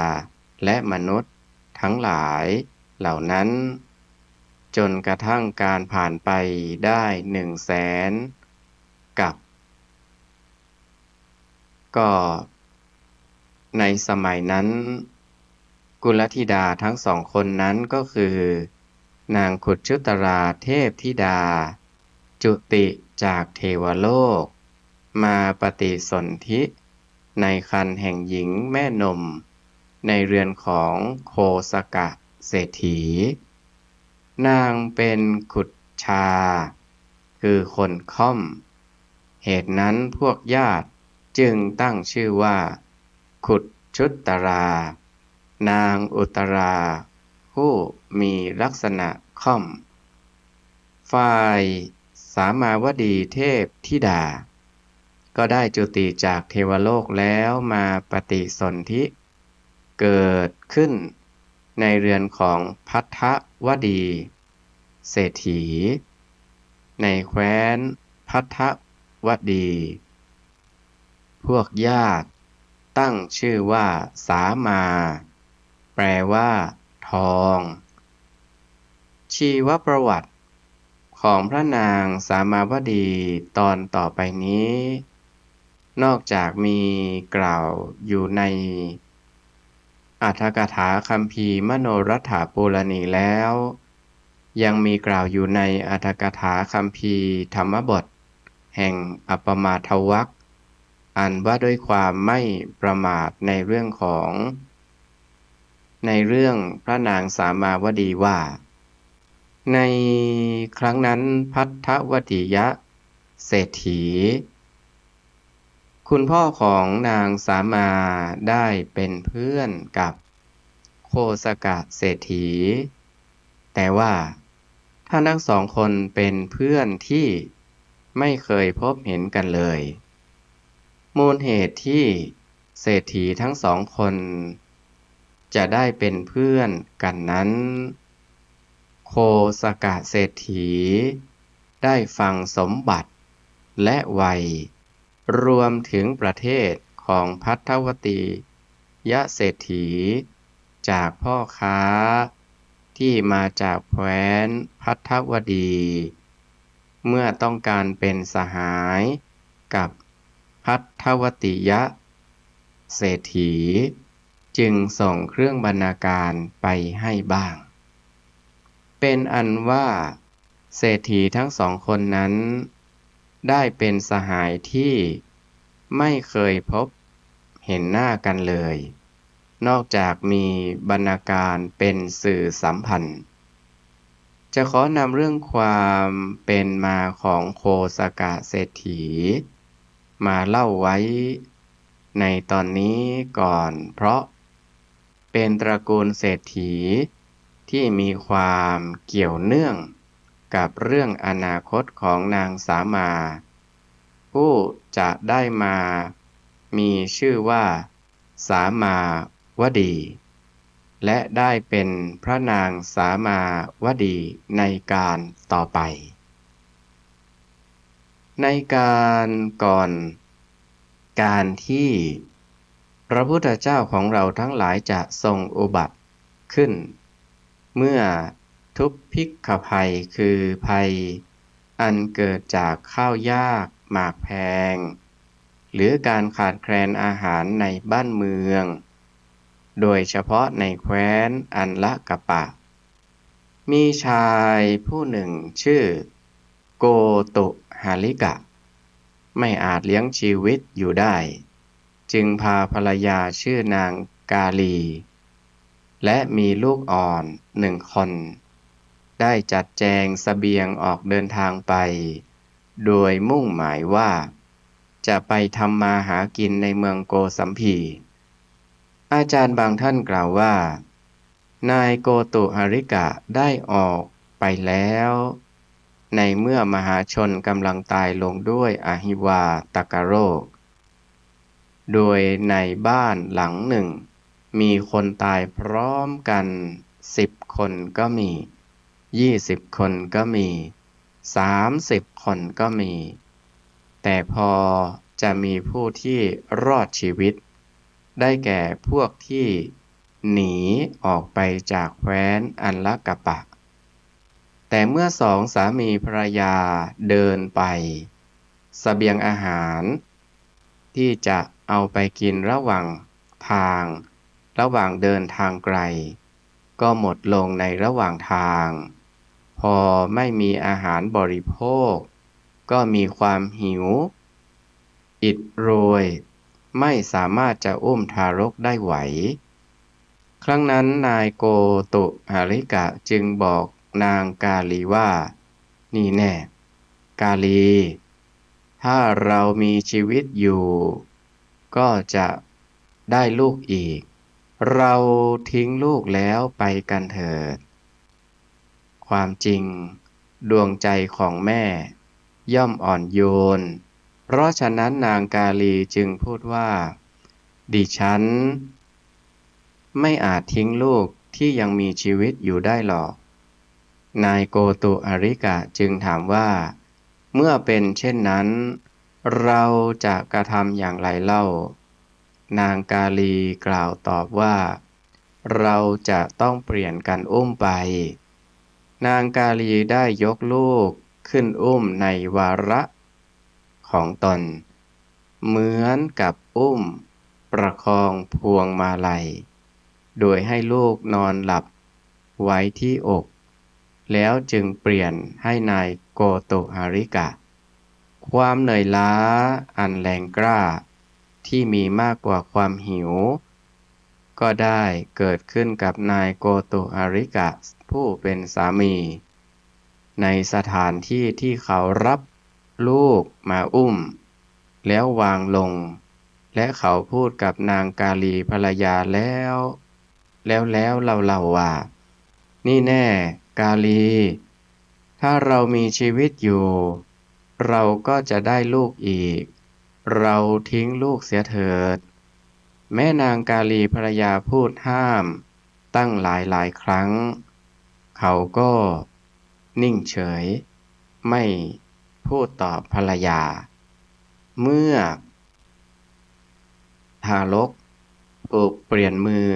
และมนุษย์ทั้งหลายเหล่านั้น จนกระทั่งการผ่านไปได้100,000กับก็ในสมัยนั้นกุลธิดาทั้ง2 คนนั้นก็คือนางขุชุตราเทพธิดาจุติจากเทวโลกมาปฏิสนธิในครรภ์แห่งหญิงแม่นมในเรือนของโคสกะเศรษฐีนางเป็นขุดชาคือคนค่อมเหตุนั้นพวกญาติจึงตั้งชื่อว่าขุดชุตรานางอุตราผู้มีลักษณะค่อมฝ่ายสามาวดีเทพธิดาก็ได้จุติจากเทวโลกแล้วมาปฏิสนธิเกิดขึ้นในเรือนของภัททวดีเศรษฐีในแคว้นภัททวดี พวกญาติตั้งชื่อว่าสามาแปลว่าทองชีวประวัติของพระนางสามาวดีตอนต่อไปนี้นอกจากมีกล่าวอยู่ในอรรถกถาคัมภีร์มโนรัฐฐปูรณีแล้วยังมีกล่าวอยู่ในอรรถกถาคัมภีร์ธรรมบทแห่งอัปปมาทวรรคอันว่าด้วยความไม่ประมาทในเรื่องพระนางสามาวดีว่าในครั้งนั้นภัททวดียะเศรษฐีคุณพ่อของนางสามาได้เป็นเพื่อนกับโคสกะเศรษฐีแต่ว่าท่านทั้งสองคนเป็นเพื่อนที่ไม่เคยพบเห็นกันเลยมูลเหตุที่เศรษฐีทั้งสองคนจะได้เป็นเพื่อนกันนั้นโคสกะเศรษฐีได้ฟังสมบัติและวัยรวมถึงประเทศของภัททวดียะเศรษฐีจากพ่อค้าที่มาจากแคว้นภัททวดีเมื่อต้องการเป็นสหายกับภัททวดียะเศรษฐีจึงส่งเครื่องบรรณาการไปให้บ้างเป็นอันว่าเศรษฐีทั้งสองคนนั้นได้เป็นสหายที่ไม่เคยพบเห็นหน้ากันเลยนอกจากมีบรรณาการเป็นสื่อสัมพันธ์จะขอนำเรื่องความเป็นมาของโคสกะเศรษฐีมาเล่าไว้ในตอนนี้ก่อนเพราะเป็นตระกูลเศรษฐีที่มีความเกี่ยวเนื่องกับเรื่องอนาคตของนางสามาผู้จะได้มามีชื่อว่าสามาวดีและได้เป็นพระนางสามาวดีในการต่อไปในการก่อนการที่พระพุทธเจ้าของเราทั้งหลายจะทรงอุบัติขึ้นเมื่อทุพภิกขภัยคือภัยอันเกิดจากข้าวยากหมากแพงหรือการขาดแคลนอาหารในบ้านเมืองโดยเฉพาะในแคว้นอันละกะปะมีชายผู้หนึ่งชื่อโกตุหาลิกะไม่อาจเลี้ยงชีวิตอยู่ได้จึงพาภรรยาชื่อนางกาลีและมีลูกอ่อน1 คนได้จัดแจงเสบียงออกเดินทางไปโดยมุ่งหมายว่าจะไปทำมาหากินในเมืองโกสัมพีอาจารย์บางท่านกล่าวว่านายโกตุหาริกะได้ออกไปแล้วในเมื่อมหาชนกำลังตายลงด้วยอหิวาตกโรคโดยในบ้านหลังหนึ่งมีคนตายพร้อมกัน10 คนก็มี20 คนก็มี30 คนก็มีแต่พอจะมีผู้ที่รอดชีวิตได้แก่พวกที่หนีออกไปจากแคว้นอันละกะปะ แต่เมื่อสองสามีภรรยาเดินไปเสบียงอาหารที่จะเอาไปกินระหว่างทางระหว่างเดินทางไกลก็หมดลงในระหว่างทางพอไม่มีอาหารบริโภคก็มีความหิวอิดโรยไม่สามารถจะอุ้มทารกได้ไหวครั้งนั้นนายโกตุหาริกะจึงบอกนางกาลีว่านี่แน่กาลีถ้าเรามีชีวิตอยู่ก็จะได้ลูกอีกเราทิ้งลูกแล้วไปกันเถิดความจริงดวงใจของแม่ย่อมอ่อนโยนเพราะฉะนั้นนางกาลีจึงพูดว่าดิฉันไม่อาจทิ้งลูกที่ยังมีชีวิตอยู่ได้หรอกนายโกตุอาริกะจึงถามว่าเมื่อเป็นเช่นนั้นเราจะกระทำอย่างไรเล่านางกาลีกล่าวตอบว่าเราจะต้องเปลี่ยนกันอุ้มไปนางกาลีได้ยกลูกขึ้นอุ้มในวาระของตนเหมือนกับอุ้มประคองพวงมาลัยโดยให้ลูกนอนหลับไว้ที่อกแล้วจึงเปลี่ยนให้นายโกโตฮาริกะความเหนื่อยล้าอันแรงกล้าที่มีมากกว่าความหิวก็ได้เกิดขึ้นกับนายโกโตฮาริกะผู้เป็นสามีในสถานที่ที่เขารับลูกมาอุ้มแล้ววางลงและเขาพูดกับนางกาลีภรรยาแล้วเราว่านี่แน่กาลีถ้าเรามีชีวิตอยู่เราก็จะได้ลูกอีกเราทิ้งลูกเสียเถิดแม่นางกาลีภรรยาพูดห้ามตั้งหลายครั้งเขาก็นิ่งเฉยไม่พูดตอบภรรยาเมื่อทารกถูกเปลี่ยนมือ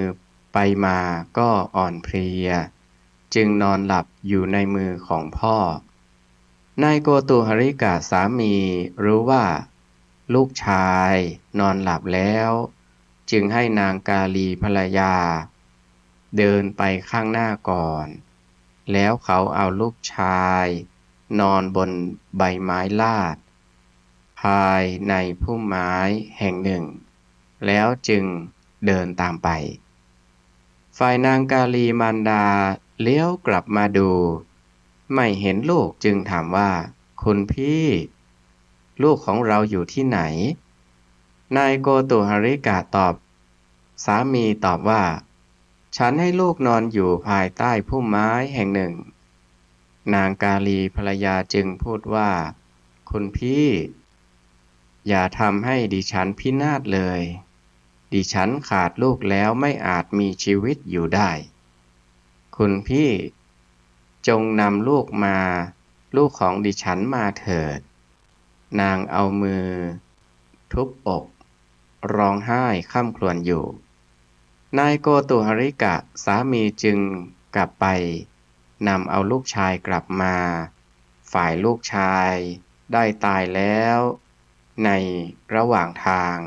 ไปมาก็อ่อนเพลียจึงนอนหลับอยู่ในมือของพ่อนายโกตุหริกะสามีรู้ว่าลูกชายนอนหลับแล้วจึงให้นางกาลีภรรยาเดินไปข้างหน้าก่อนแล้วเขาเอาลูกชายนอนบนใบไม้ลาดภายในพุ่มไม้แห่งหนึ่งแล้วจึงเดินตามไปฝ่ายนางกาลีมารดาเลี้ยวกลับมาดูไม่เห็นลูกจึงถามว่าคุณพี่ลูกของเราอยู่ที่ไหนนายโกตุหริกะสามีตอบว่าฉันให้ลูกนอนอยู่ภายใต้พุ่มไม้แห่งหนึ่งนางกาลีภรรยาจึงพูดว่าคุณพี่อย่าทำให้ดิฉันพินาศเลยดิฉันขาดลูกแล้วไม่อาจมีชีวิตอยู่ได้คุณพี่จงนำลูกของดิฉันมาเถิดนางเอามือทุบอกร้องไห้คร่ำครวญอยู่นายโกตุหริกะสามีจึงกลับไปนำเอาลูกชายกลับมาฝ่ายลูกชายได้ตายแล้วในระหว่างทาง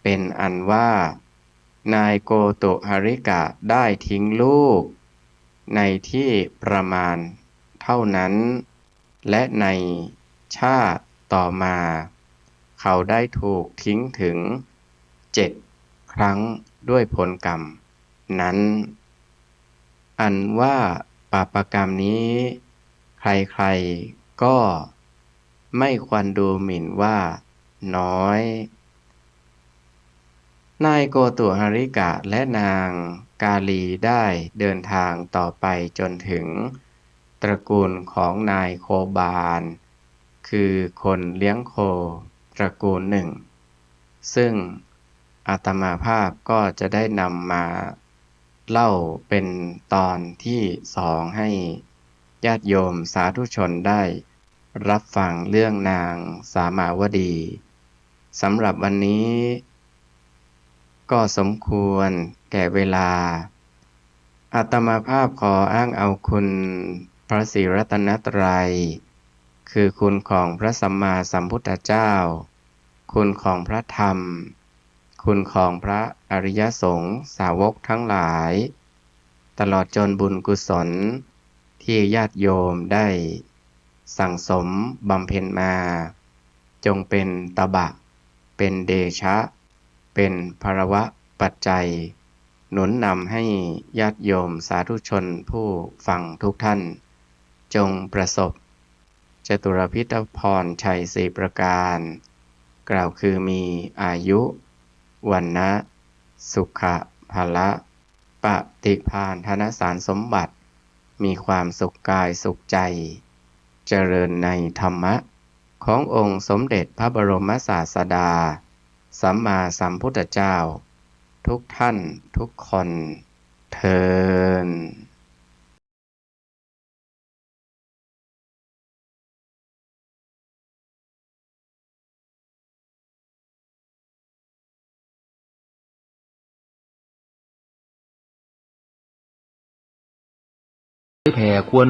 เป็นอันว่านายโกตุหริกะได้ทิ้งลูกในที่ประมาณเท่านั้นและในชาติต่อมาเขาได้ถูกทิ้งถึง7 ครั้งด้วยผลกรรมนั้นอันว่าบาปกรรมนี้ใครๆก็ไม่ควรดูหมิ่นว่าน้อยนายโกตุหริกะและนางกาลีได้เดินทางต่อไปจนถึงตระกูลของนายโคบาลคือคนเลี้ยงโคตระกูลหนึ่งซึ่งอาตมาภาพก็จะได้นำมาเล่าเป็นตอนที่2ให้ญาติโยมสาธุชนได้รับฟังเรื่องนางสามาวดีสำหรับวันนี้ก็สมควรแก่เวลาอาตมาภาพขออ้างเอาคุณ พระศรีรัตนตรัยคือคุณของพระสัมมาสัมพุทธเจ้าคุณของพระธรรมคุณของพระอริยสงฆ์สาวกทั้งหลายตลอดจนบุญกุศลที่ญาติโยมได้สั่งสมบำเพ็ญมาจงเป็นตบะเป็นเดชะเป็นภรวะปัจจัยหนุนนำให้ญาติโยมสาธุชนผู้ฟังทุกท่านจงประสบจตุรพิธพรชัยสี่ประการกล่าวคือมีอายุวันนะสุขะภละปฏิภาณธนสารสมบัติมีความสุขกายสุขใจเจริญในธรรมะขององค์สมเด็จพระบรมศาสดาสัมมาสัมพุทธเจ้าทุกท่านทุกคนเทอญแผ่ควร